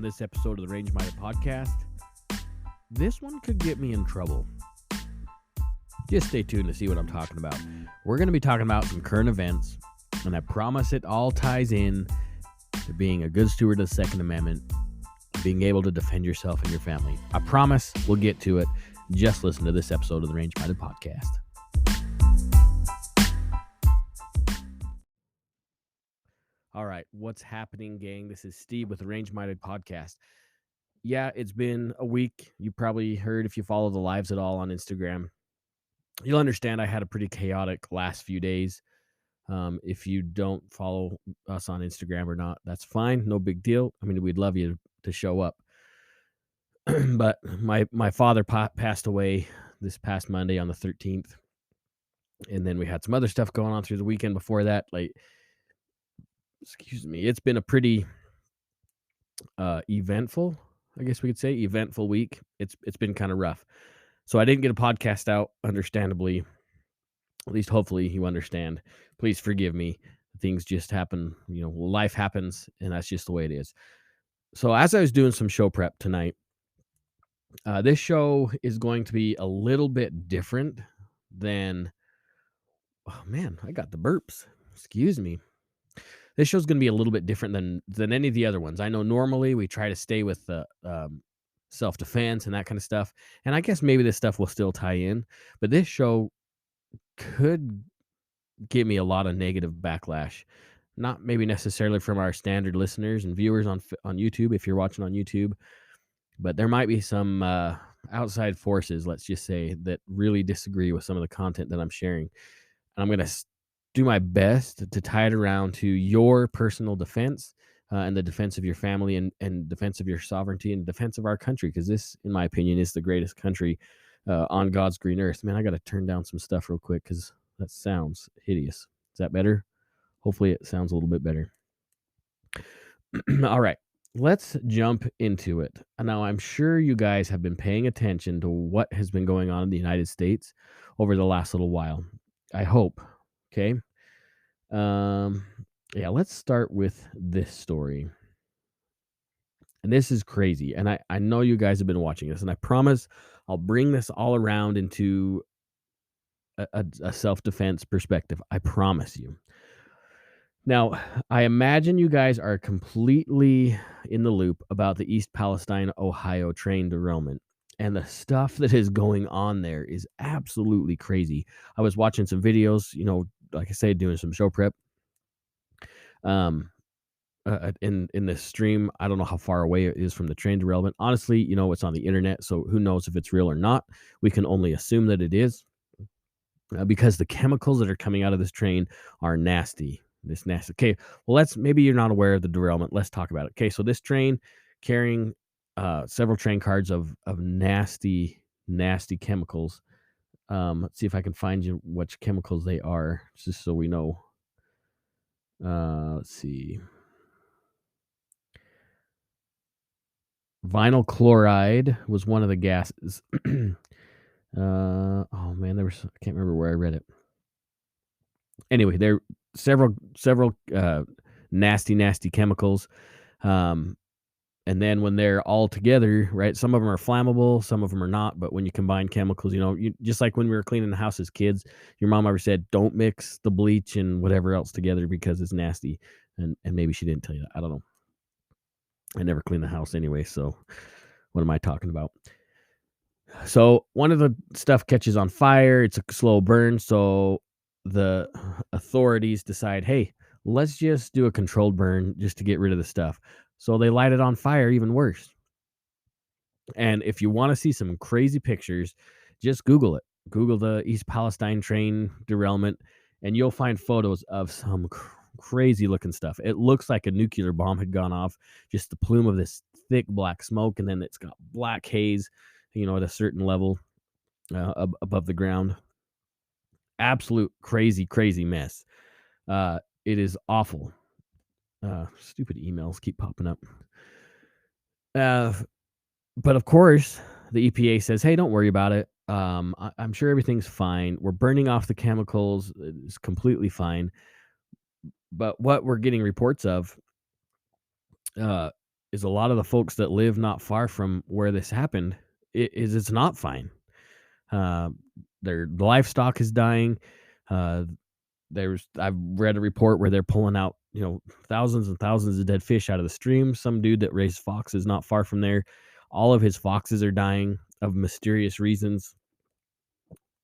this episode of the Range Minded Podcast. This one could get me in trouble. Just stay tuned to see what I'm talking about. We're going to be talking about some current events, and I promise it all ties in to being a good steward of the Second Amendment, being able to defend yourself and your family. I promise we'll get to it. Just listen to this episode of the Range Minded Podcast. All right, what's happening, gang? This is Steve with the Range Minded Podcast. Yeah, it's been a week. You probably heard, if you follow the lives at all on Instagram, you'll understand I had a pretty chaotic last few days. If you don't follow us on Instagram or not, that's fine. No big deal. I mean, we'd love you to show up. But my father passed away this past Monday on the 13th. And then we had some other stuff going on through the weekend before that. It's been a pretty eventful, I guess we could say, eventful week. It's been kind of rough. So I didn't get a podcast out, understandably. At least hopefully you understand. Please forgive me. Things just happen, life happens, and that's just the way it is. So as I was doing some show prep tonight, this show is going to be a little bit different than, oh man, I got the burps. Excuse me. This show's going to be a little bit different than any of the other ones. I know normally we try to stay with the self-defense and that kind of stuff. And I guess maybe this stuff will still tie in. But this show could give me a lot of negative backlash. Not maybe necessarily from our standard listeners and viewers on YouTube, if you're watching on YouTube. But there might be some outside forces, let's just say, that really disagree with some of the content that I'm sharing. And I'm going to do my best to tie it around to your personal defense and the defense of your family and defense of your sovereignty and defense of our country, because this, in my opinion, is the greatest country on God's green earth. Man, I got to turn down some stuff real quick because that sounds hideous. Is that better? Hopefully it sounds a little bit better. All right, let's jump into it. Now, I'm sure you guys have been paying attention to what has been going on in the United States over the last little while. I hope. Okay. Yeah, let's start with this story. And this is crazy. And I know you guys have been watching this, and I promise I'll bring this all around into a self-defense perspective. I promise you. Now, I imagine you guys are completely in the loop about the East Palestine, Ohio train derailment. And the stuff that is going on there is absolutely crazy. I was watching some videos, like I said, doing some show prep. In this stream, I don't know how far away it is from the train derailment. Honestly, it's on the internet, so who knows if it's real or not. We can only assume that it is, because the chemicals that are coming out of this train are nasty. This nasty. Okay, well, maybe you're not aware of the derailment. Let's talk about it. Okay, so this train carrying several train cars of nasty chemicals. Let's see if I can find you which chemicals they are, just so we know. Let's see. Vinyl chloride was one of the gases. Oh man, I can't remember where I read it. Anyway, there are several nasty chemicals. And then when they're all together, right, some of them are flammable, some of them are not. But when you combine chemicals, just like when we were cleaning the house as kids, your mom ever said, don't mix the bleach and whatever else together because it's nasty. And maybe she didn't tell you that. I don't know. I never clean the house anyway, so what am I talking about? So one of the stuff catches on fire. It's a slow burn. So the authorities decide, hey, let's just do a controlled burn just to get rid of the stuff. So they light it on fire, even worse. And if you want to see some crazy pictures, just Google it. Google the East Palestine train derailment, and you'll find photos of some crazy looking stuff. It looks like a nuclear bomb had gone off, just the plume of this thick black smoke, and then it's got black haze, at a certain level above the ground. Absolute crazy mess. It is awful. Stupid emails keep popping up. But of course, the EPA says, hey, don't worry about it. I'm sure everything's fine. We're burning off the chemicals. It's completely fine. But what we're getting reports of is a lot of the folks that live not far from where this happened, it's not fine. Uh, their livestock is dying. Uh, I've read a report where they're pulling out, thousands and thousands of dead fish out of the stream. Some dude that raised foxes not far from there, all of his foxes are dying of mysterious reasons.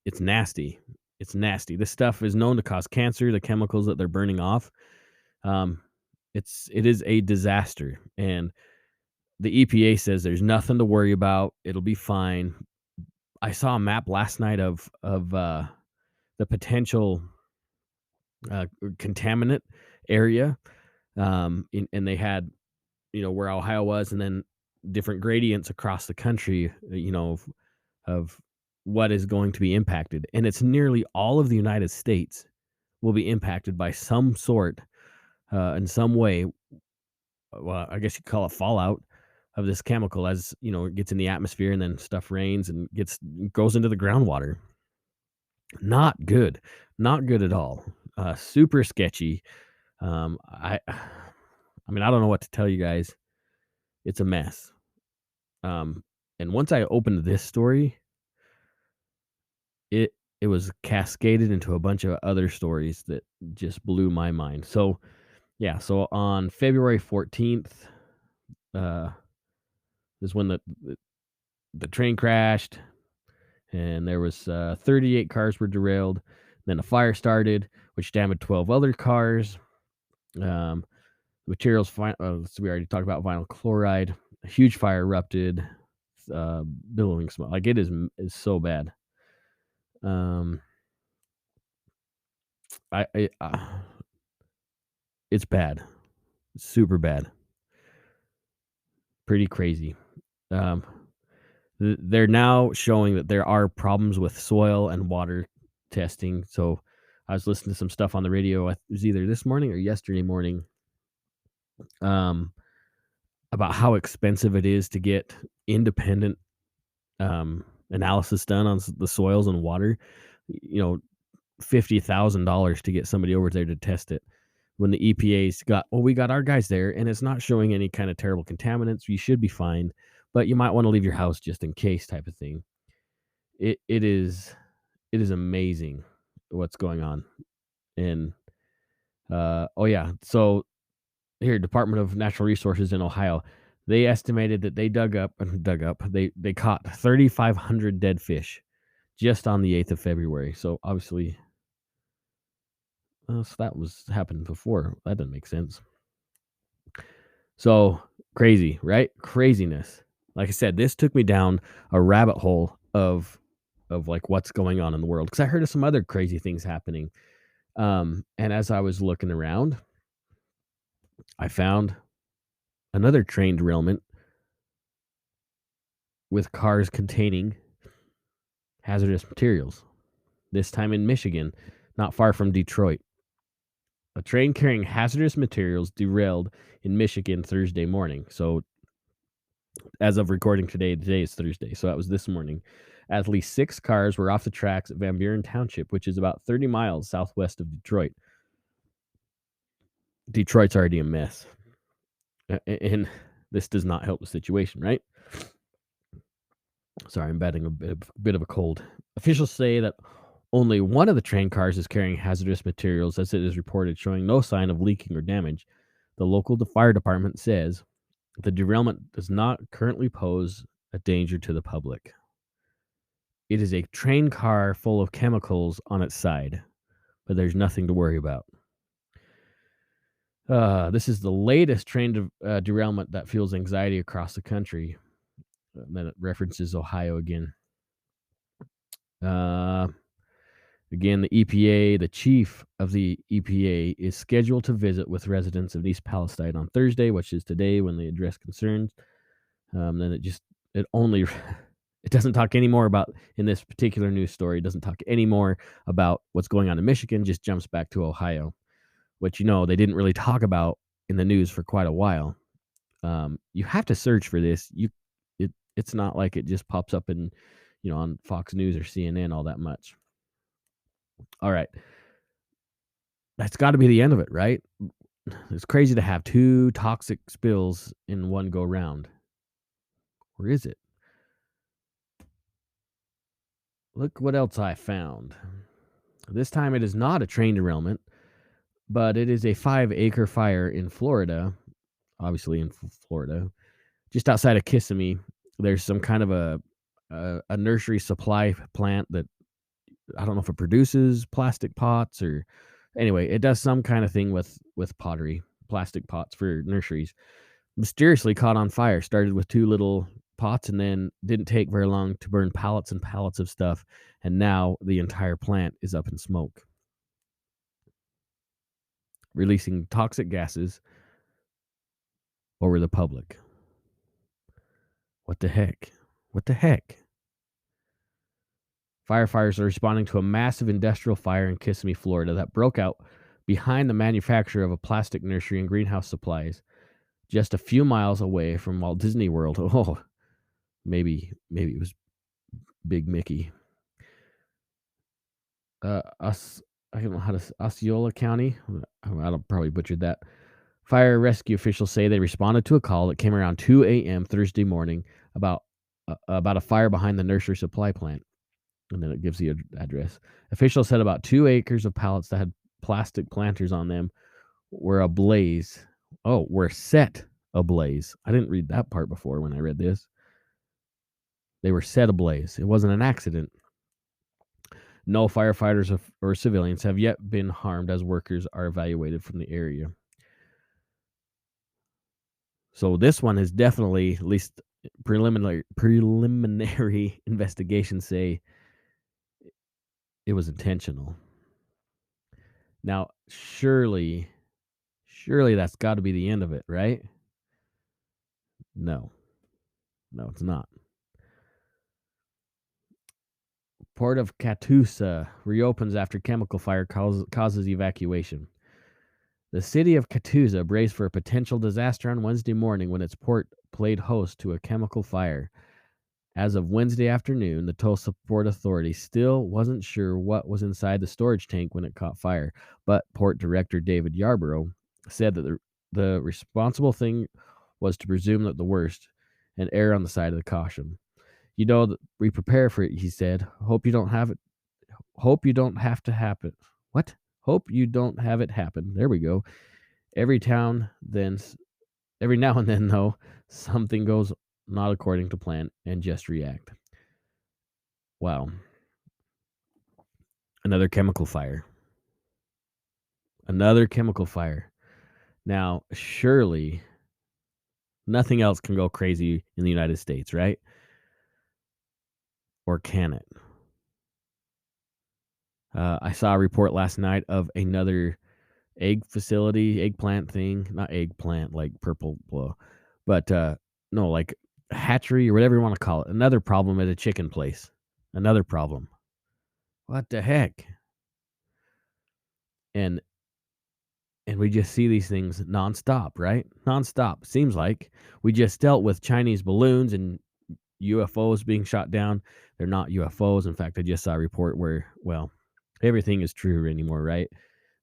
It's nasty. It's nasty. This stuff is known to cause cancer, the chemicals that they're burning off. Um, it is a disaster. And the EPA says there's nothing to worry about. It'll be fine. I saw a map last night of the potential contaminant area, and they had, where Ohio was, and then different gradients across the country, of what is going to be impacted, and it's nearly all of the United States will be impacted by some sort, in some way. Well, I guess you could call it fallout of this chemical, as it gets in the atmosphere, and then stuff rains and goes into the groundwater. Not good, not good at all. Super sketchy. I mean, I don't know what to tell you guys. It's a mess. And once I opened this story, it it was cascaded into a bunch of other stories that just blew my mind. So yeah, so on February 14th, uh, is when the train crashed, and there was 38 cars were derailed. Then a fire started, which damaged 12 other cars. Um, Materials, so we already talked about vinyl chloride. A huge fire erupted, billowing smoke. Like, is so bad. Um, it's bad, super bad, pretty crazy. Um, they're now showing that there are problems with soil and water testing. So I was listening to some stuff on the radio. It was either this morning or yesterday morning. Um, about how expensive it is to get independent analysis done on the soils and water. $50,000 to get somebody over there to test it. When the EPA's we got our guys there, and it's not showing any kind of terrible contaminants. You should be fine, but you might want to leave your house just in case, type of thing. It is amazing what's going on. And oh yeah, so here, Department of Natural Resources in Ohio, they estimated that they they caught 3,500 dead fish just on the 8th of February. So obviously, so that was happened before. That doesn't make sense. So crazy, right? Craziness. Like I said, this took me down a rabbit hole of like what's going on in the world, because I heard of some other crazy things happening. And as I was looking around, I found another train derailment with cars containing hazardous materials. This time in Michigan, not far from Detroit. A train carrying hazardous materials derailed in Michigan Thursday morning. So, as of recording today is Thursday. So that was this morning. At least 6 cars were off the tracks at Van Buren Township, which is about 30 miles southwest of Detroit. Detroit's already a mess. And this does not help the situation, right? Sorry, I'm batting a bit of a cold. Officials say that only one of the train cars is carrying hazardous materials, as it is reported, showing no sign of leaking or damage. The local fire department says the derailment does not currently pose a danger to the public. It is a train car full of chemicals on its side, but there's nothing to worry about. This is the latest train derailment that fuels anxiety across the country. And then it references Ohio again. Again, the EPA, the chief of the EPA, is scheduled to visit with residents of East Palestine on Thursday, which is today, when they address concerns. Then it only it doesn't talk anymore about, in this particular news story, it doesn't talk anymore about what's going on in Michigan, just jumps back to Ohio, which, they didn't really talk about in the news for quite a while. You have to search for this. It's not like it just pops up in, on Fox News or CNN all that much. All right. That's got to be the end of it, right? It's crazy to have 2 toxic spills in one go round. Or is it? Look what else I found. This time it is not a train derailment, but it is a 5-acre fire in Florida, obviously in Florida, just outside of Kissimmee. There's some kind of a nursery supply plant that I don't know if it produces plastic pots or anyway, it does some kind of thing with pottery, plastic pots for nurseries. Mysteriously caught on fire. Started with 2 little pots and then didn't take very long to burn pallets and pallets of stuff, and now the entire plant is up in smoke, releasing toxic gases over the public. What the heck? What the heck? Firefighters are responding to a massive industrial fire in Kissimmee, Florida that broke out behind the manufacturer of a plastic nursery and greenhouse supplies just a few miles away from Walt Disney World. Oh, maybe it was Big Mickey. Us I don't know how to Osceola County. I don't probably butchered that. Fire rescue officials say they responded to a call that came around 2 a.m. Thursday morning about a fire behind the nursery supply plant, and then it gives the address. Officials said about 2 acres of pallets that had plastic planters on them were ablaze. Oh, were set ablaze. I didn't read that part before when I read this. They were set ablaze. It wasn't an accident. No firefighters or civilians have yet been harmed as workers are evaluated from the area. So this one is definitely, at least preliminary investigations say it was intentional. Now, surely that's got to be the end of it, right? No, it's not. Port of Catoosa reopens after chemical fire causes evacuation. The city of Catoosa braced for a potential disaster on Wednesday morning when its port played host to a chemical fire. As of Wednesday afternoon, the Tulsa Port Authority still wasn't sure what was inside the storage tank when it caught fire, but Port Director David Yarborough said that the responsible thing was to presume that the worst and err on the side of the caution. You know, we prepare for it, he said. Hope you don't have it. Hope you don't have to happen. What? Hope you don't have it happen. There we go. Every now and then, though, something goes not according to plan and just react. Wow. Another chemical fire. Another chemical fire. Now, surely nothing else can go crazy in the United States, right? Or can it? I saw a report last night of another eggplant thing, not eggplant like purple, but no, like hatchery or whatever you want to call it. Another problem at a chicken place. Another problem. What the heck? And we just see these things nonstop, right? Nonstop. Seems like we just dealt with Chinese balloons and UFOs being shot down. They're not UFOs. In fact, I just saw a report where, well, everything is true anymore, right?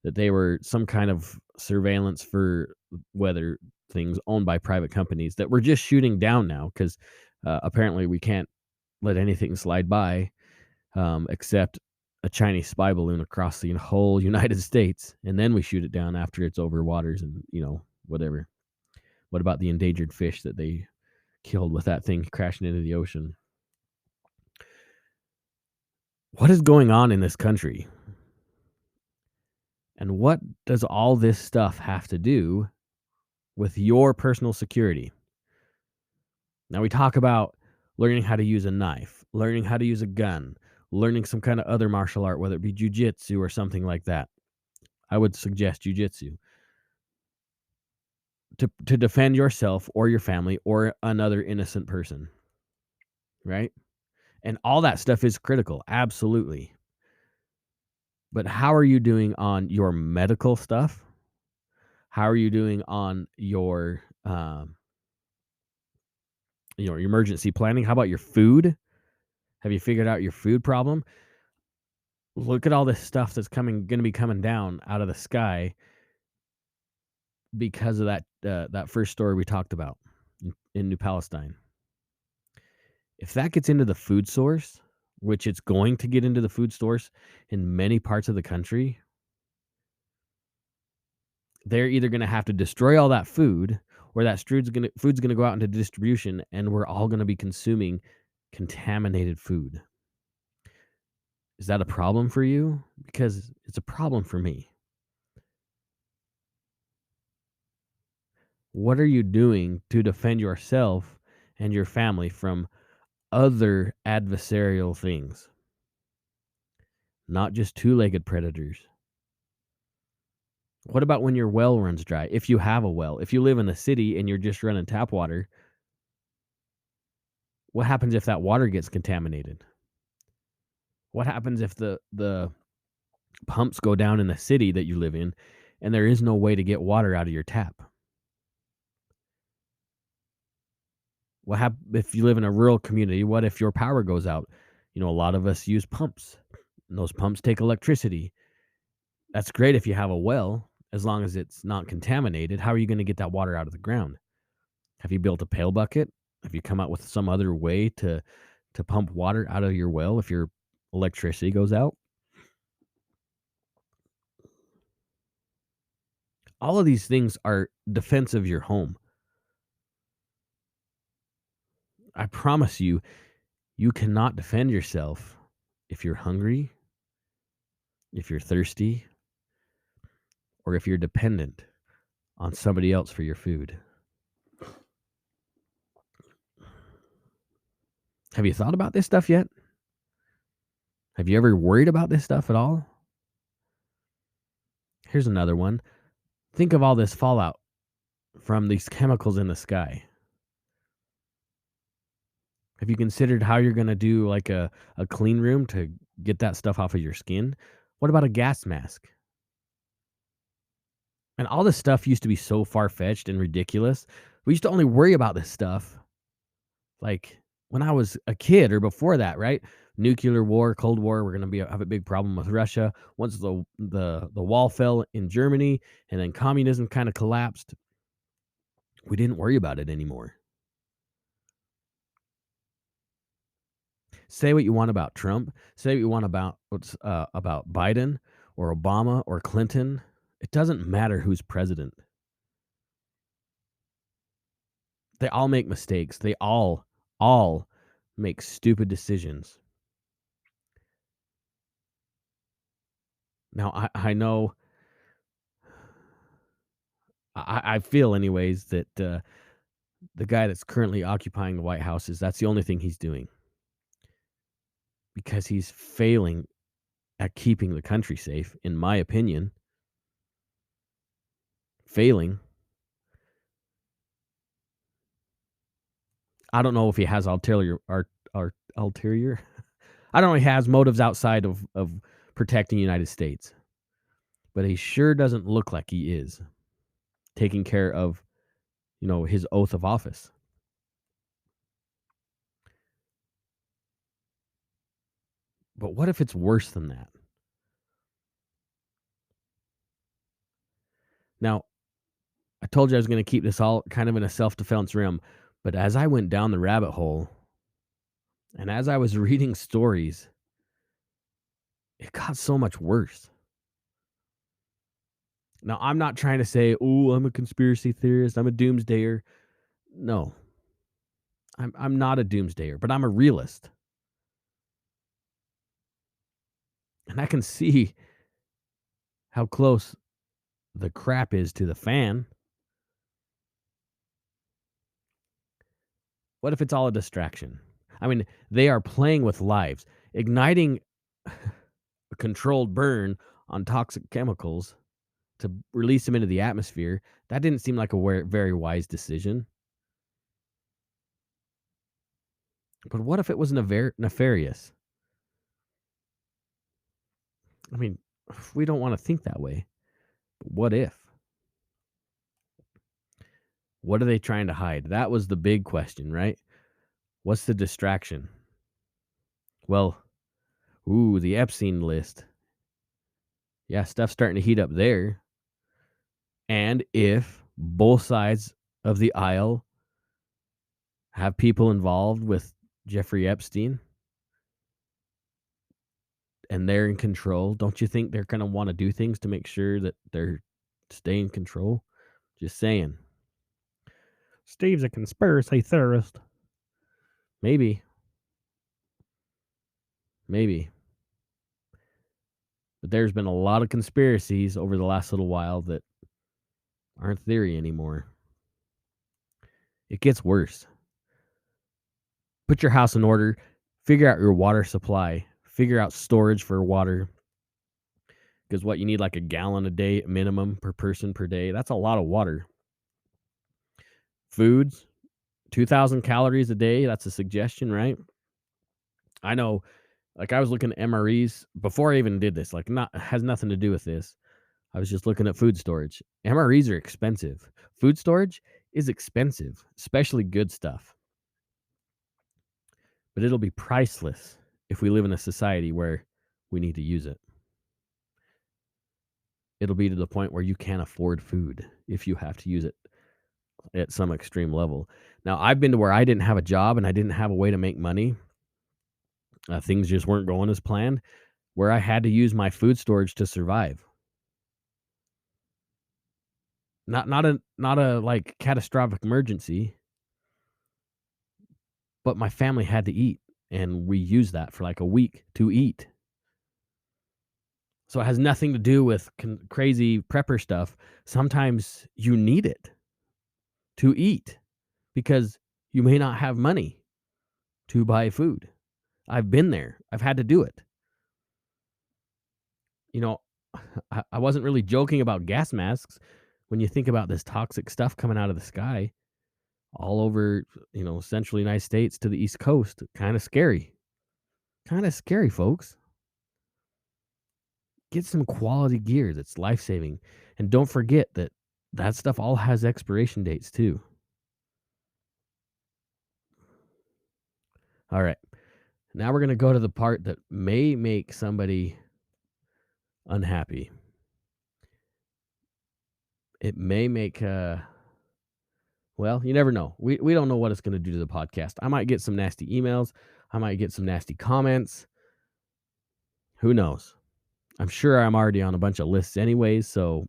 That they were some kind of surveillance for weather things owned by private companies that we're just shooting down now because apparently we can't let anything slide by except a Chinese spy balloon across the whole United States, and then we shoot it down after it's over waters and whatever. What about the endangered fish that they killed with that thing crashing into the ocean? What is going on in this country? And what does all this stuff have to do with your personal security? Now, we talk about learning how to use a knife, learning how to use a gun, learning some kind of other martial art, whether it be jujitsu or something like that. I would suggest jujitsu to defend yourself or your family or another innocent person, right? And all that stuff is critical, absolutely. But how are you doing on your medical stuff? How are you doing on your your emergency planning? How about your food? Have you figured out your food problem? Look at all this stuff that's going to be coming down out of the sky because of that first story we talked about in New Palestine. If that gets into the food source, which it's going to get into the food source in many parts of the country, they're either gonna have to destroy all that food or that food's gonna go out into distribution, and we're all gonna be consuming contaminated food. Is that a problem for you? Because it's a problem for me. What are you doing to defend yourself and your family from other adversarial things? Not just two-legged predators. What about when your well runs dry? If you have a well, if you live in a city and you're just running tap water, what happens if that water gets contaminated? What happens if the pumps go down in the city that you live in and there is no way to get water out of your tap? What if you live in a rural community? What if your power goes out? You know, a lot of us use pumps. And those pumps take electricity. That's great if you have a well, as long as it's not contaminated. How are you going to get that water out of the ground? Have you built a pail bucket? Have you come out with some other way to pump water out of your well if your electricity goes out? All of these things are defense of your home. I promise you, you cannot defend yourself if you're hungry, if you're thirsty, or if you're dependent on somebody else for your food. Have you thought about this stuff yet? Have you ever worried about this stuff at all? Here's another one. Think of all this fallout from these chemicals in the sky. Have you considered how you're going to do like a clean room to get that stuff off of your skin? What about a gas mask? And all this stuff used to be so far fetched and ridiculous. We used to only worry about this stuff like when I was a kid or before that, right? Nuclear war, Cold War, we're going to have a big problem with Russia. Once the wall fell in Germany and then communism kind of collapsed, we didn't worry about it anymore. Say what you want about Trump, say what you want about Biden or Obama or Clinton. It doesn't matter who's president. They all make mistakes. They all make stupid decisions. Now, I know I feel anyways that the guy that's currently occupying the White House that's the only thing he's doing because he's failing at keeping the country safe, in my opinion. Failing. I don't know if he has ulterior. I don't know if he has motives outside of protecting the United States, but he sure doesn't look like he is taking care of, his oath of office. But what if it's worse than that? Now, I told you I was going to keep this all kind of in a self-defense realm, but as I went down the rabbit hole and as I was reading stories, it got so much worse. Now, I'm not trying to say, "Oh, I'm a conspiracy theorist, I'm a doomsdayer." No. I'm not a doomsdayer, but I'm a realist. And I can see how close the crap is to the fan. What if it's all a distraction? I mean, they are playing with lives, igniting a controlled burn on toxic chemicals to release them into the atmosphere. That didn't seem like a very wise decision. But what if it was nefarious? I mean, we don't want to think that way. But what if? What are they trying to hide? That was the big question, right? What's the distraction? Well, the Epstein list. Yeah, stuff's starting to heat up there. And if both sides of the aisle have people involved with Jeffrey Epstein and they're in control. Don't you think they're going to want to do things to make sure that they're staying in control? Just saying. Steve's a conspiracy theorist. Maybe. Maybe. But there's been a lot of conspiracies over the last little while that aren't theory anymore. It gets worse. Put your house in order. Figure out your water supply. Figure out storage for water. Because what you need, like a gallon a day minimum per person per day. That's a lot of water. Foods, 2,000 calories a day. That's a suggestion, right? I know, like I was looking at MREs before I even did this. Like, not has nothing to do with this. I was just looking at food storage. MREs are expensive. Food storage is expensive, especially good stuff. But it'll be priceless if we live in a society where we need to use it. It'll be to the point where you can't afford food if you have to use it at some extreme level. Now, I've been to where I didn't have a job and I didn't have a way to make money. Things just weren't going as planned, where I had to use my food storage to survive. Not a like catastrophic emergency, but my family had to eat, and we used that for like a week to eat. So it has nothing to do with crazy prepper stuff. Sometimes you need it to eat because you may not have money to buy food. I've been there. I've had to do it. You know, I wasn't really joking about gas masks. When you think about this toxic stuff coming out of the sky all over, central United States to the East Coast, kind of scary. Kind of scary, folks. Get some quality gear that's life-saving. And don't forget that stuff all has expiration dates too. All right. Now we're going to go to the part that may make somebody unhappy. It may make well, you never know. We don't know what it's going to do to the podcast. I might get some nasty emails. I might get some nasty comments. Who knows? I'm sure I'm already on a bunch of lists anyways, so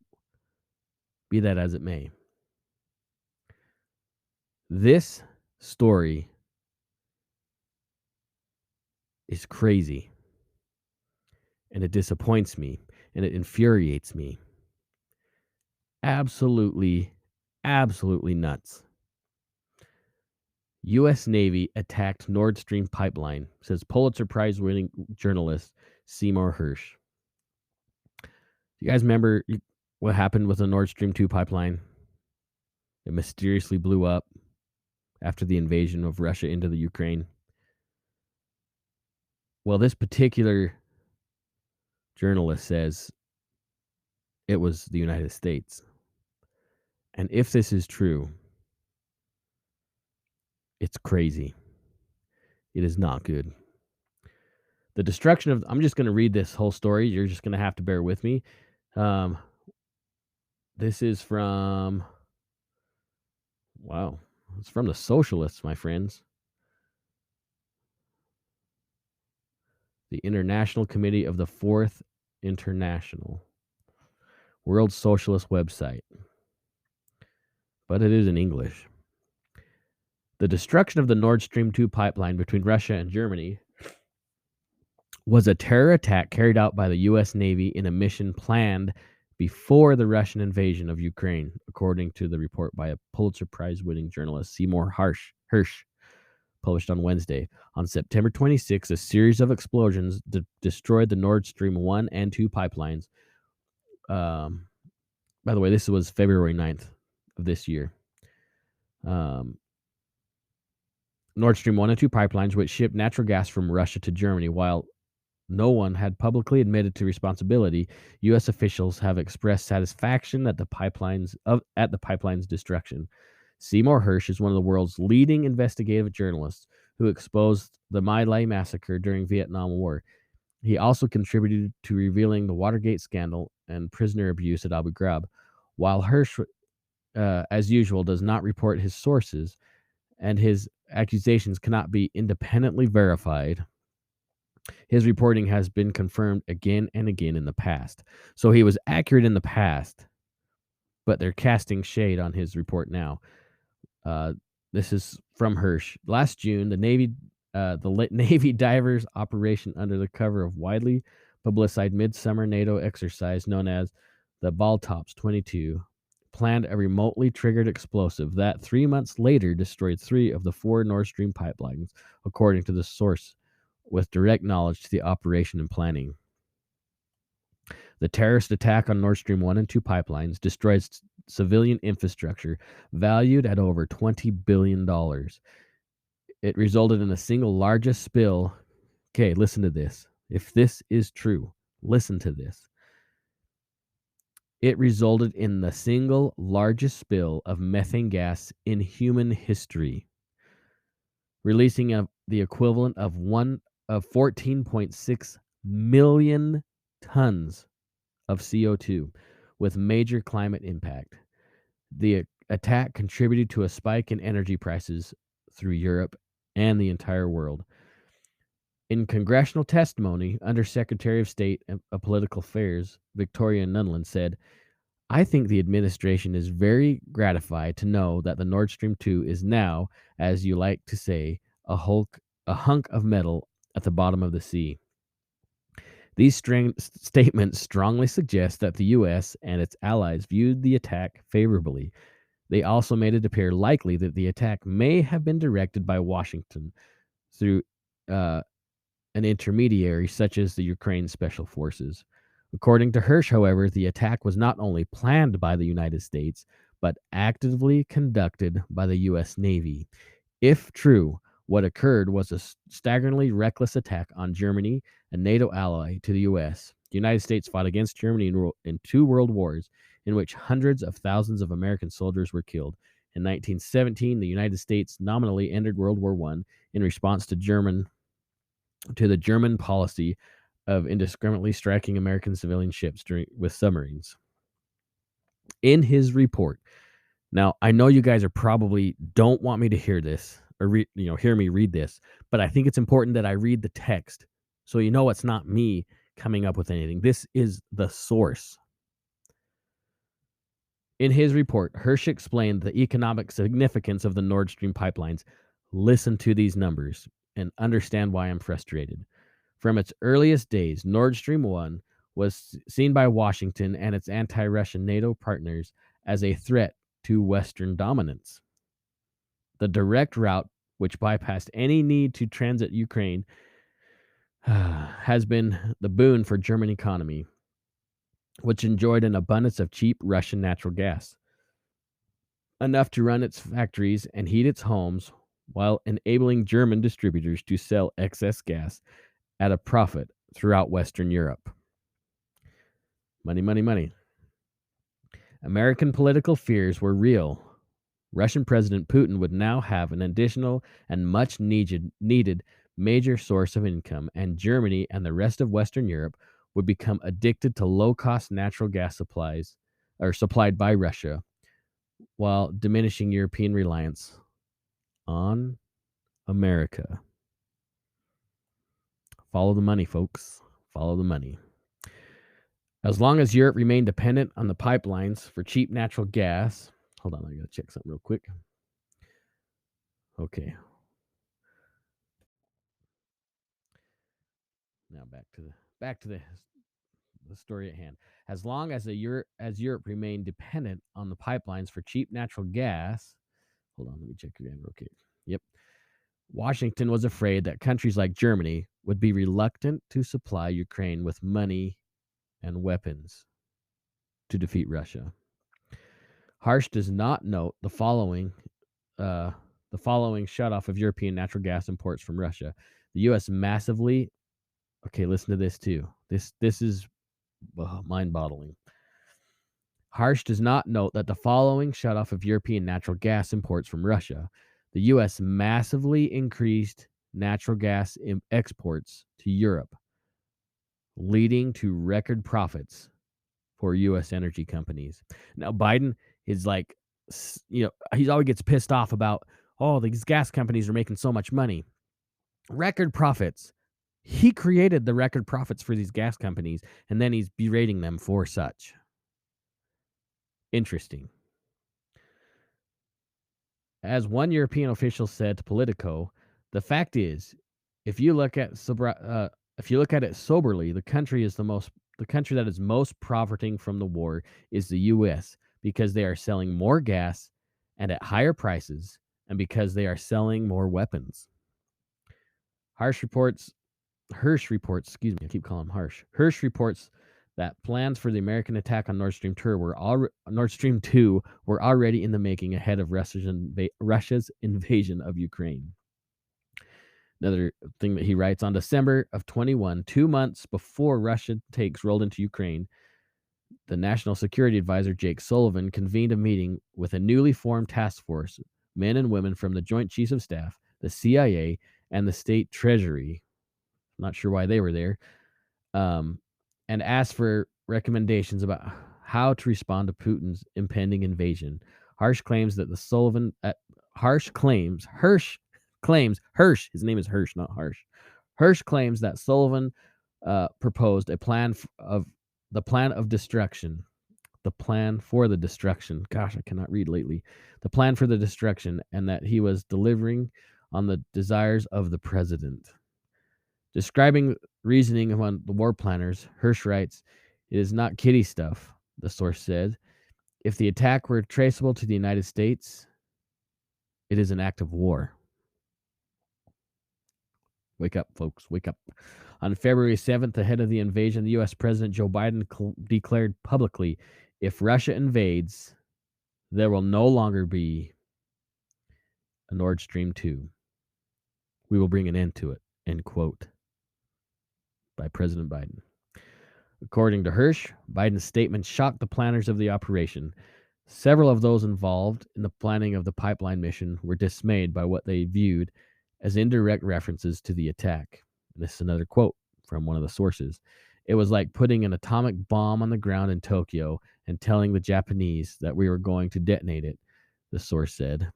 be that as it may. This story is crazy. And it disappoints me. And it infuriates me. Absolutely nuts. U.S. Navy attacked Nord Stream pipeline, says Pulitzer Prize-winning journalist Seymour Hersh. You guys remember what happened with the Nord Stream 2 pipeline? It mysteriously blew up after the invasion of Russia into the Ukraine. Well, this particular journalist says it was the United States. And if this is true, it's crazy. It is not good. The destruction of... I'm just going to read this whole story. You're just going to have to bear with me. This is from... Wow. It's from the Socialists, my friends. The International Committee of the Fourth International. World Socialist website. But it is in English. The destruction of the Nord Stream 2 pipeline between Russia and Germany was a terror attack carried out by the U.S. Navy in a mission planned before the Russian invasion of Ukraine, according to the report by a Pulitzer Prize-winning journalist, Seymour Hersh, published on Wednesday. On September 26, a series of explosions destroyed the Nord Stream 1 and 2 pipelines. By the way, this was February 9th of this year. Nord Stream 1 and 2 pipelines, which shipped natural gas from Russia to Germany. While no one had publicly admitted to responsibility, U.S. officials have expressed satisfaction at the pipeline's destruction. Seymour Hersh is one of the world's leading investigative journalists who exposed the My Lai massacre during Vietnam War. He also contributed to revealing the Watergate scandal and prisoner abuse at Abu Ghraib. While Hersh as usual, does not report his sources, and his accusations cannot be independently verified. His reporting has been confirmed again and again in the past. So he was accurate in the past, but they're casting shade on his report now. Uh, this is from Hirsch. Last June, the Navy divers operation under the cover of widely publicized midsummer NATO exercise known as the Baltops 22 planned a remotely triggered explosive that 3 months later destroyed 3 of the 4 Nord Stream pipelines, according to the source with direct knowledge to the operation and planning. The terrorist attack on Nord Stream 1 and 2 pipelines destroyed civilian infrastructure valued at over $20 billion. It resulted in the single largest spill. Okay, listen to this. If this is true, listen to this. It resulted in the single largest spill of methane gas in human history, releasing the equivalent of 14.6 million tons of CO2 with major climate impact. The attack contributed to a spike in energy prices through Europe and the entire world. In congressional testimony, Undersecretary of State of Political Affairs Victoria Nuland said, "I think the administration is very gratified to know that the Nord Stream 2 is now, as you like to say, a hunk of metal at the bottom of the sea." These statements strongly suggest that the U.S. and its allies viewed the attack favorably. They also made it appear likely that the attack may have been directed by Washington through an intermediary such as the Ukraine Special Forces. According to Hirsch, however, the attack was not only planned by the United States, but actively conducted by the U.S. Navy. If true, what occurred was a staggeringly reckless attack on Germany, a NATO ally to the U.S. The United States fought against Germany in 2 world wars, in which hundreds of thousands of American soldiers were killed. In 1917, the United States nominally entered World War I in response to the German policy of indiscriminately striking American civilian ships with submarines. In his report, now I know you guys are probably don't want me to hear this or hear me read this, but I think it's important that I read the text so you know it's not me coming up with anything. This is the source. In his report, Hirsch explained the economic significance of the Nord Stream pipelines. Listen to these numbers and understand why I'm frustrated. From its earliest days, Nord Stream 1 was seen by Washington and its anti-Russian NATO partners as a threat to Western dominance. The direct route, which bypassed any need to transit Ukraine, has been the boon for German economy, which enjoyed an abundance of cheap Russian natural gas, enough to run its factories and heat its homes, while enabling German distributors to sell excess gas at a profit throughout Western Europe. Money, money, money. American political fears were real. Russian President Putin would now have an additional and much needed major source of income, and Germany and the rest of Western Europe would become addicted to low-cost natural gas supplied by Russia, while diminishing European reliance on America. Follow the money, folks. Follow the money. As long as Europe remained dependent on the pipelines for cheap natural gas. Hold on, I gotta check something real quick. Okay. Now back to the story at hand. As long as Europe remained dependent on the pipelines for cheap natural gas. Hold on, let me check again real quick. Yep. Washington was afraid that countries like Germany would be reluctant to supply Ukraine with money and weapons to defeat Russia. Hirsch does not note the following shutoff of European natural gas imports from Russia. The U.S. massively. Okay, listen to this too. This is mind-boggling. Hirsch does not note that the following shutoff of European natural gas imports from Russia. The U.S. massively increased natural gas exports to Europe, leading to record profits for U.S. energy companies. Now, Biden is like he always gets pissed off about, oh, these gas companies are making so much money. Record profits. He created the record profits for these gas companies, and then he's berating them for such. Interesting. As one European official said to Politico, the fact is, if you look at it soberly, the country that is most profiting from the war is the U.S. because they are selling more gas and at higher prices, and because they are selling more weapons. Hirsch reports, excuse me, I keep calling him Harsh. Hirsch reports that plans for the American attack on Nord Stream 2 were already in the making ahead of Russia's invasion of Ukraine. Another thing that he writes, on December of 21, 2 months before Russian tanks rolled into Ukraine, the National Security Advisor Jake Sullivan convened a meeting with a newly formed task force, men and women from the Joint Chiefs of Staff, the CIA, and the State Treasury. Not sure why they were there. And asked for recommendations about how to respond to Putin's impending invasion. Hirsch claims, his name is Hirsch, not Harsh. Hirsch claims that Sullivan proposed the plan of destruction. The plan for the destruction. Gosh, I cannot read lately. The plan for the destruction, and that he was delivering on the desires of the president. Describing reasoning among the war planners, Hirsch writes, "It is not kiddie stuff," the source said. "If the attack were traceable to the United States, it is an act of war." Wake up, folks, wake up. On February 7th, ahead of the invasion, the U.S. President Joe Biden declared publicly, if Russia invades, there will no longer be a Nord Stream 2. We will bring an end to it, end quote, by President Biden. According to Hirsch, Biden's statement shocked the planners of the operation. Several of those involved in the planning of the pipeline mission were dismayed by what they viewed as indirect references to the attack. And this is another quote from one of the sources. "It was like putting an atomic bomb on the ground in Tokyo and telling the Japanese that we were going to detonate it," the source said.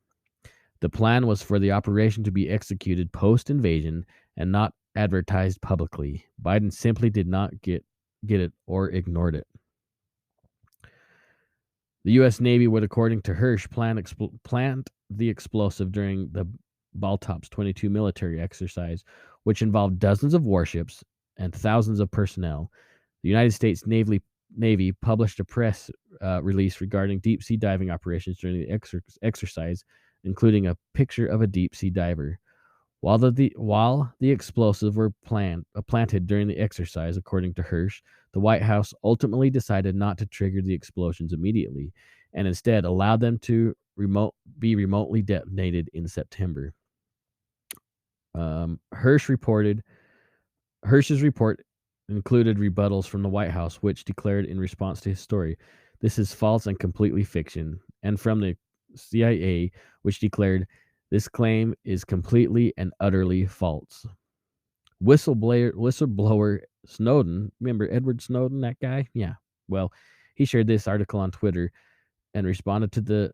The plan was for the operation to be executed post-invasion and not advertised publicly. Biden simply did not get it or ignored it. The U.S. Navy would, according to Hirsch, plant the explosive during the Baltops 22 military exercise, which involved dozens of warships and thousands of personnel. The United States Navy published a press release regarding deep-sea diving operations during the exercise, including a picture of a deep-sea diver. While the explosives were planted during the exercise, according to Hirsch, the White House ultimately decided not to trigger the explosions immediately, and instead allowed them to be remotely detonated in September. Hirsch's report included rebuttals from the White House, which declared in response to his story, "This is false and completely fiction," and from the CIA, which declared, "This claim is completely and utterly false." Whistleblower Snowden, remember Edward Snowden, that guy? Yeah. Well, he shared this article on Twitter and responded to the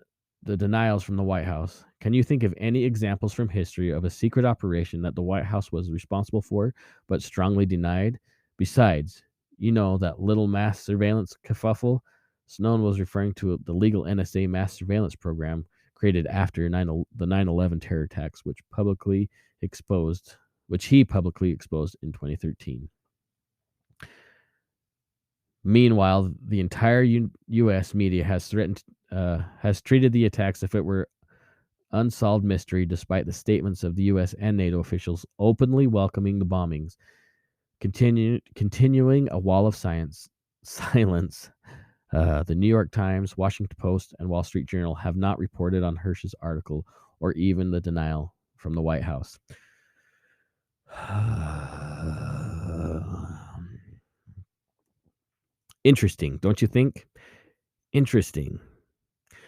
denials from the White House. "Can you think of any examples from history of a secret operation that the White House was responsible for, but strongly denied? Besides, you know that little mass surveillance kerfuffle?" Snowden was referring to the legal NSA mass surveillance program created after the 9/11 terror attacks, which he publicly exposed in 2013. Meanwhile, the entire U.S. media has treated the attacks as if it were unsolved mystery, despite the statements of the U.S. and NATO officials openly welcoming the bombings, continuing a wall of silence. The New York Times, Washington Post, and Wall Street Journal have not reported on Hirsch's article or even the denial from the White House. Interesting, don't you think? Interesting.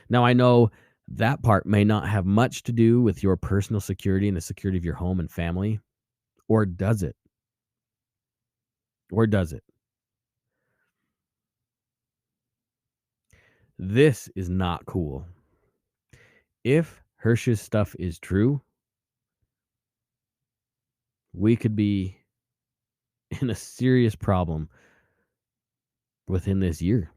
Now, I know that part may not have much to do with your personal security and the security of your home and family, or does it? Or does it? This is not cool. If Hirsch's stuff is true, we could be in a serious problem within this year.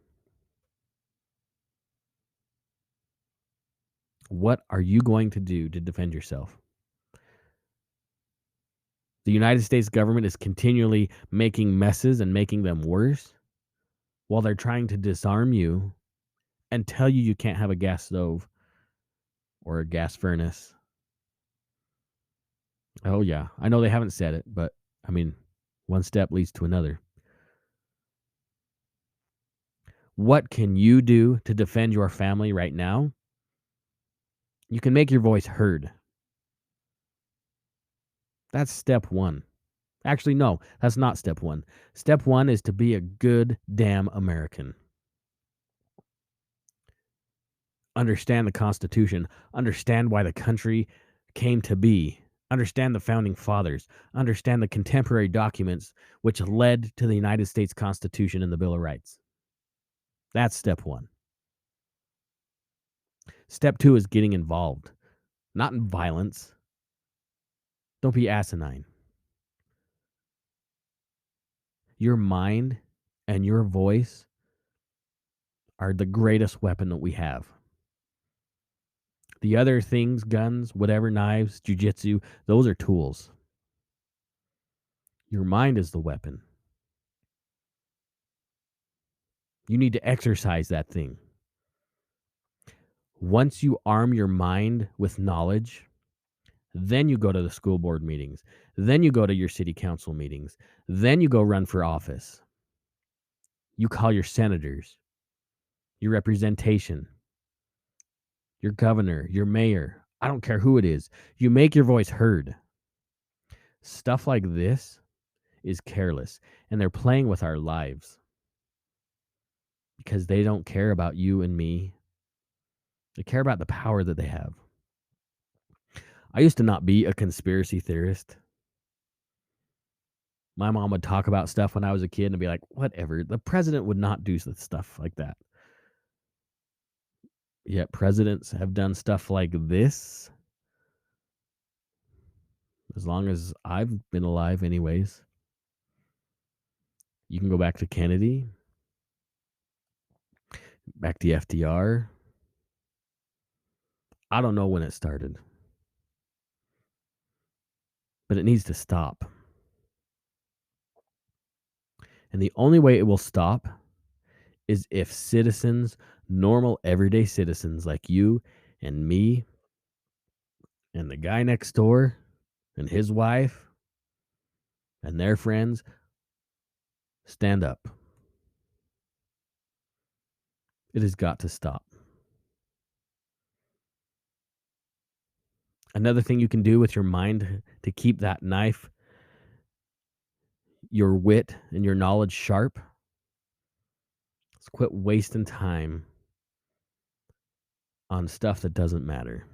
What are you going to do to defend yourself? The United States government is continually making messes and making them worse while they're trying to disarm you and tell you you can't have a gas stove or a gas furnace. Oh, yeah. I know they haven't said it, but I mean, one step leads to another. What can you do to defend your family right now? You can make your voice heard. That's step one. Actually, no, that's not step one. Step one is to be a good damn American. Understand the Constitution, understand why the country came to be, understand the founding fathers, understand the contemporary documents which led to the United States Constitution and the Bill of Rights. That's step one. Step two is getting involved, not in violence. Don't be asinine. Your mind and your voice are the greatest weapon that we have. The other things, guns, whatever, knives, jujitsu, those are tools. Your mind is the weapon. You need to exercise that thing. Once you arm your mind with knowledge, then you go to the school board meetings. Then you go to your city council meetings. Then you go run for office. You call your senators, your representation, your governor, your mayor. I don't care who it is. You make your voice heard. Stuff like this is careless, and they're playing with our lives because they don't care about you and me. They care about the power that they have. I used to not be a conspiracy theorist. My mom would talk about stuff when I was a kid and be like, whatever. The president would not do stuff like that. Yet presidents have done stuff like this as long as I've been alive, anyways. You can go back to Kennedy, back to FDR. I don't know when it started, but it needs to stop. And the only way it will stop is if citizens, normal, everyday citizens like you and me and the guy next door and his wife and their friends stand up. It has got to stop. Another thing you can do with your mind to keep that knife, your wit, and your knowledge sharp is quit wasting time on stuff that doesn't matter.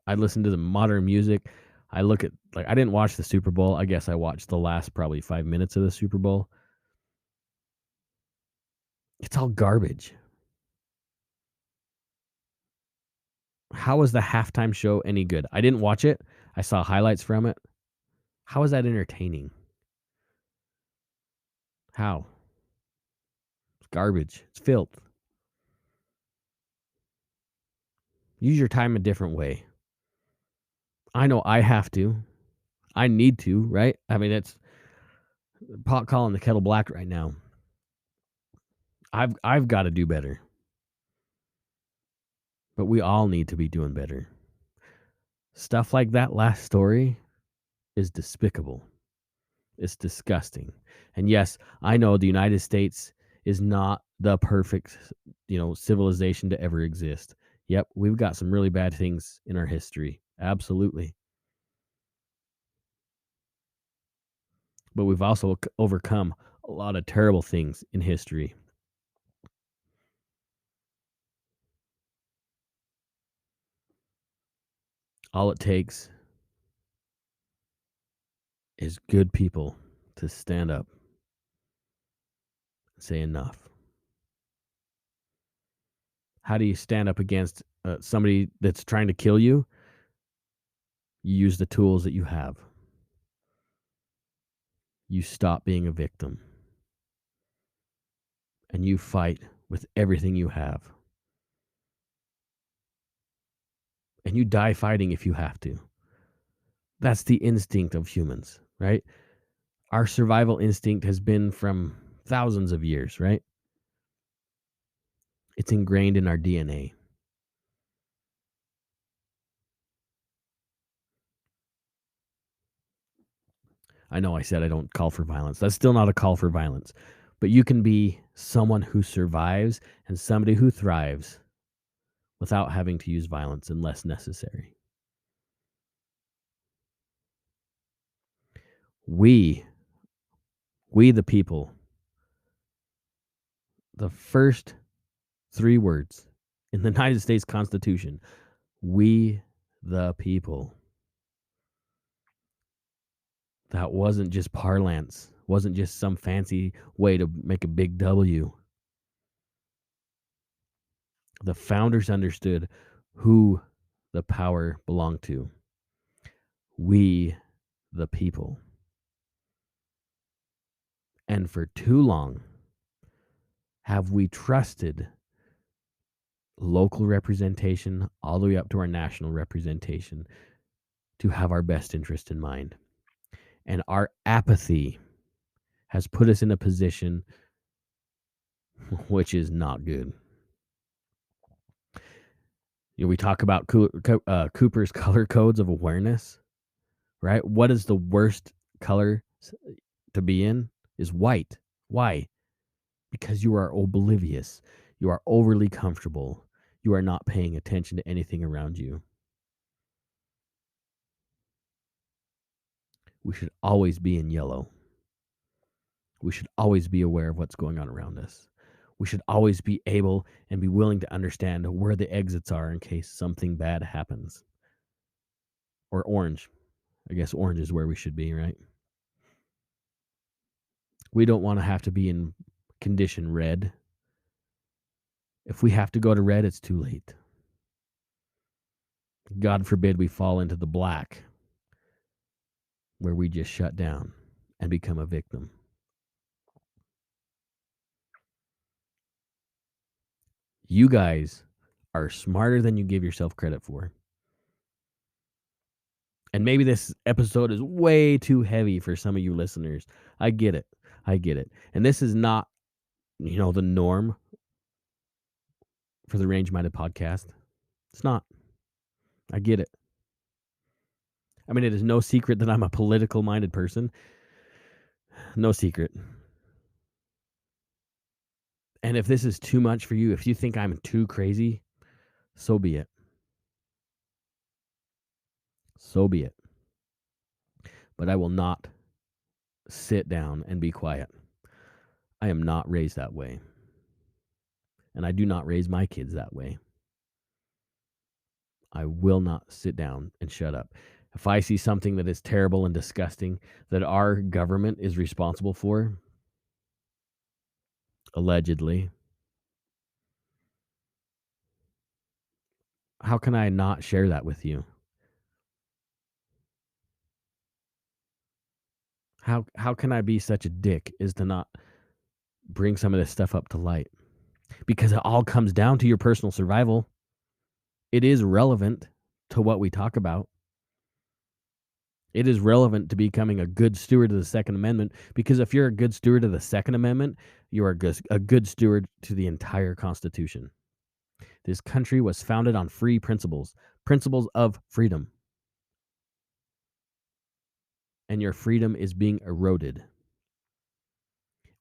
I listen to the modern music. I look at, like, I didn't watch the Super Bowl. I guess I watched the last probably 5 minutes of the Super Bowl. It's all garbage. How was the halftime show any good? I didn't watch it. I saw highlights from it. How is that entertaining? How? It's garbage. It's filth. Use your time a different way. I know I have to. I need to, right? I mean, it's pot calling the kettle black right now. I've got to do better. But we all need to be doing better. Stuff like that last story is despicable. It's disgusting. And yes, I know the United States is not the perfect, civilization to ever exist. Yep, we've got some really bad things in our history. Absolutely. But we've also overcome a lot of terrible things in history. All it takes is good people to stand up and say enough. How do you stand up against somebody that's trying to kill you? You use the tools that you have. You stop being a victim and you fight with everything you have. And you die fighting if you have to. That's the instinct of humans, right? Our survival instinct has been from thousands of years, right? It's ingrained in our DNA. I know I said I don't call for violence. That's still not a call for violence. But you can be someone who survives and somebody who thrives without having to use violence unless necessary. We the people, the first 3 words in the United States Constitution, we the people. That wasn't just parlance, wasn't just some fancy way to make a big W. The founders understood who the power belonged to. We the people. And for too long have we trusted local representation all the way up to our national representation to have our best interest in mind. And our apathy has put us in a position which is not good. We talk about Cooper's color codes of awareness, right? What is the worst color to be in? Is white. Why? Because you are oblivious. You are overly comfortable. You are not paying attention to anything around you. We should always be in yellow. We should always be aware of what's going on around us. We should always be able and be willing to understand where the exits are in case something bad happens. Or orange. I guess orange is where we should be, right? We don't want to have to be in condition red. If we have to go to red, it's too late. God forbid we fall into the black, where we just shut down and become a victim. You guys are smarter than you give yourself credit for. And maybe this episode is way too heavy for some of you listeners. I get it. And this is not, the norm for the Range Minded podcast. It's not. I get it. I mean, it is no secret that I'm a political minded person. No secret. And if this is too much for you, if you think I'm too crazy, so be it. So be it. But I will not sit down and be quiet. I am not raised that way. And I do not raise my kids that way. I will not sit down and shut up. If I see something that is terrible and disgusting that our government is responsible for, allegedly, how can I not share that with you? How can I be such a dick as to not bring some of this stuff up to light? Because it all comes down to your personal survival. It is relevant to what we talk about. It is relevant to becoming a good steward of the Second Amendment, because if you're a good steward of the Second Amendment, you are a good steward to the entire Constitution. This country was founded on free principles of freedom. And your freedom is being eroded.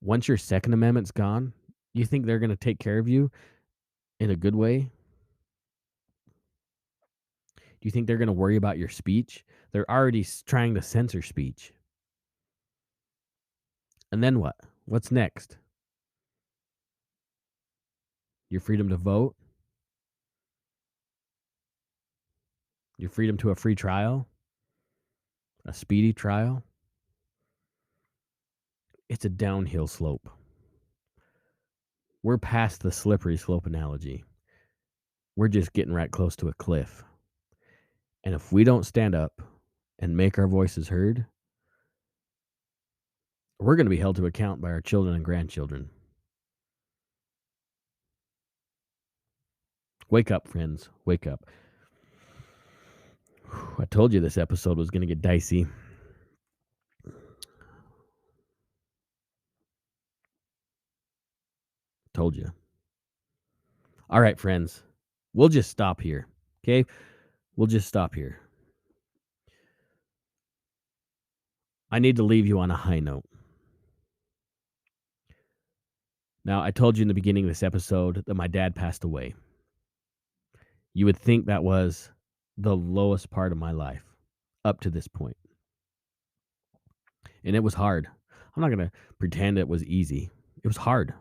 Once your Second Amendment's gone, you think they're going to take care of you in a good way? Do you think they're going to worry about your speech? They're already trying to censor speech. And then what? What's next? Your freedom to vote? Your freedom to a free trial? A speedy trial? It's a downhill slope. We're past the slippery slope analogy. we're just getting right close to a cliff. And if we don't stand up and make our voices heard, we're going to be held to account by our children and grandchildren. Wake up, friends. Wake up. I told you this episode was going to get dicey. Told you. All right, friends. We'll just stop here. Okay? We'll just stop here. I need to leave you on a high note. Now, I told you in the beginning of this episode that my dad passed away. You would think that was the lowest part of my life up to this point. And it was hard. I'm not going to pretend it was easy. It was hard.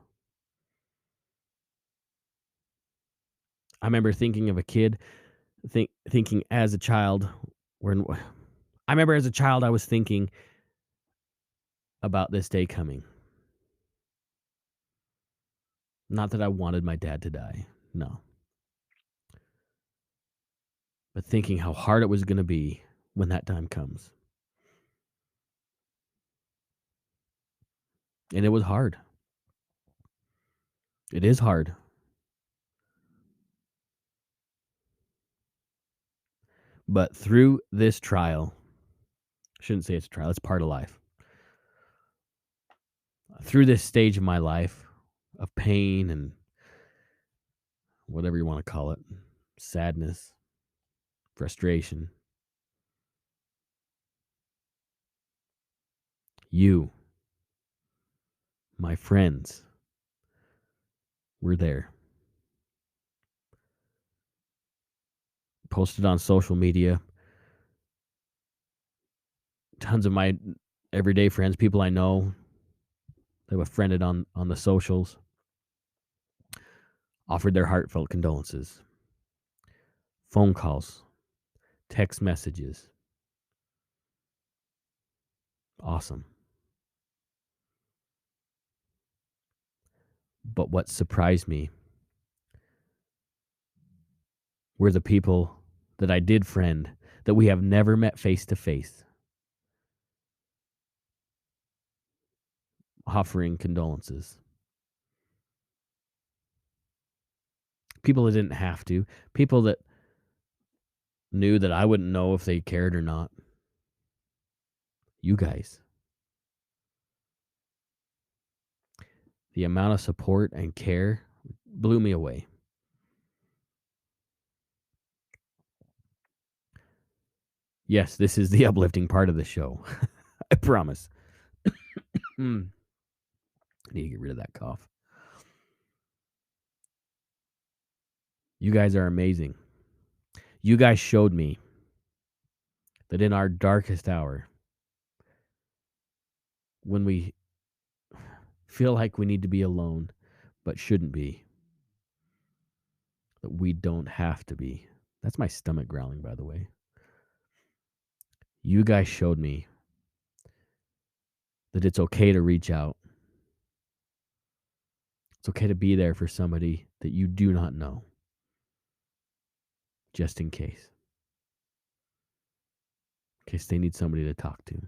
I remember thinking of a kid, thinking as a child, I remember as a child, I was thinking about this day coming. Not that I wanted my dad to die. No. But thinking how hard it was going to be when that time comes. And it was hard. It is hard. But through this trial, I shouldn't say it's a trial, it's part of life. Through this stage of my life of pain and whatever you want to call it, sadness, frustration, you, my friends, were there. Posted on social media. Tons of my everyday friends, people I know, that have friended on the socials, offered their heartfelt condolences. Phone calls, text messages. Awesome. But what surprised me were the people that I did friend that we have never met face to face, offering condolences. People that didn't have to, people that knew that I wouldn't know if they cared or not. You guys. The amount of support and care blew me away. Yes, this is the uplifting part of the show. I promise. I need to get rid of that cough. You guys are amazing. You guys showed me that in our darkest hour, when we feel like we need to be alone, but shouldn't be, that we don't have to be. That's my stomach growling, by the way. You guys showed me that it's okay to reach out. It's okay to be there for somebody that you do not know, just in case they need somebody to talk to.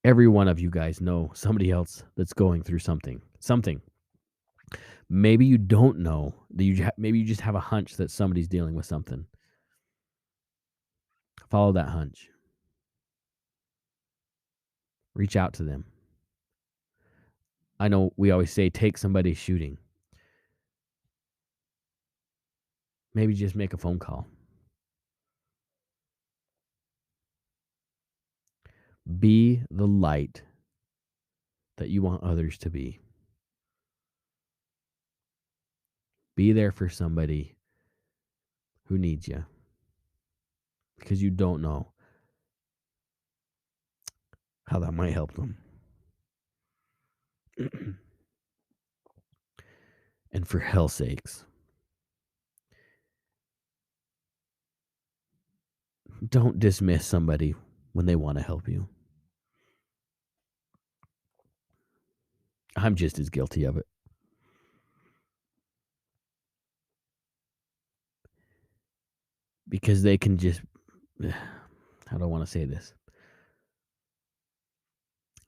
Every one of you guys know somebody else that's going through something. Maybe you don't know that maybe you just have a hunch that somebody's dealing with something. Follow that hunch. Reach out to them. I know we always say take somebody shooting. Maybe just make a phone call. Be the light that you want others to be. Be there for somebody who needs you, because you don't know how that might help them. And for hell's sakes, don't dismiss somebody when they want to help you. I'm just as guilty of it. because they can just, how do I want to say this?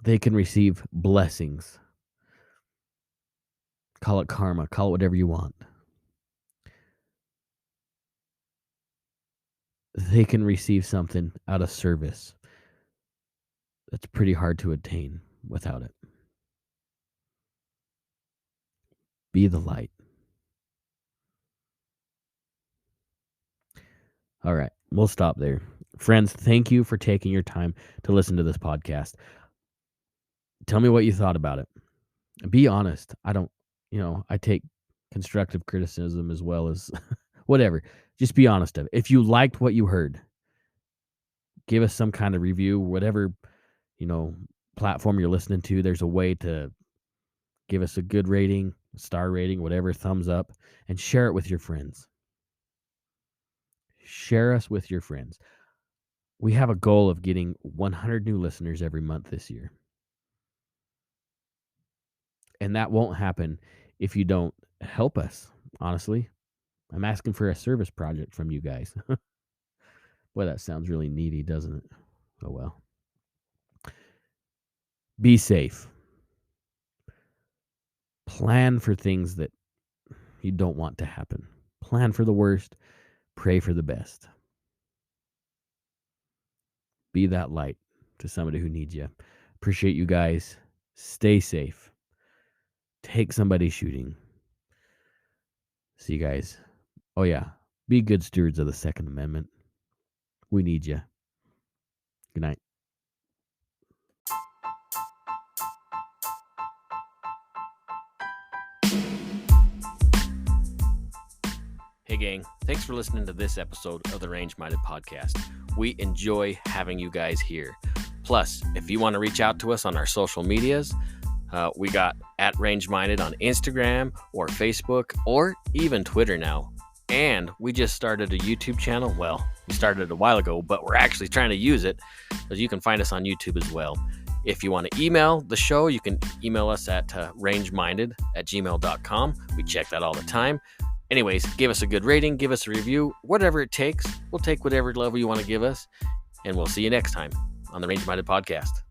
They can receive blessings. Call it karma, call it whatever you want. They can receive something out of service that's pretty hard to attain without it. Be the light. All right, we'll stop there. Friends, thank you for taking your time to listen to this podcast. Tell me what you thought about it. Be honest. I take constructive criticism as well as whatever. Just be honest of it. If you liked what you heard, give us some kind of review, whatever, platform you're listening to. There's a way to give us a good rating, star rating, whatever, thumbs up, and share it with your friends. Share us with your friends. We have a goal of getting 100 new listeners every month this year. And that won't happen if you don't help us, honestly. I'm asking for a service project from you guys. Boy, that sounds really needy, doesn't it? Oh, well. Be safe. Plan for things that you don't want to happen. Plan for the worst. Pray for the best. Be that light to somebody who needs you. Appreciate you guys. Stay safe. Take somebody shooting. See you guys. Oh, yeah. Be good stewards of the Second Amendment. We need you. Good night. Hey, gang. Thanks for listening to this episode of the Range Minded Podcast. We enjoy having you guys here. Plus, if you want to reach out to us on our social medias, we got @RangeMinded on Instagram or Facebook or even Twitter now. And we just started a YouTube channel. Well, we started a while ago, but we're actually trying to use it, so you can find us on YouTube as well. If you want to email the show, you can email us at rangeminded@gmail.com. We check that all the time. Anyways, give us a good rating, give us a review, whatever it takes. We'll take whatever level you want to give us, and we'll see you next time on the Range Minded Podcast.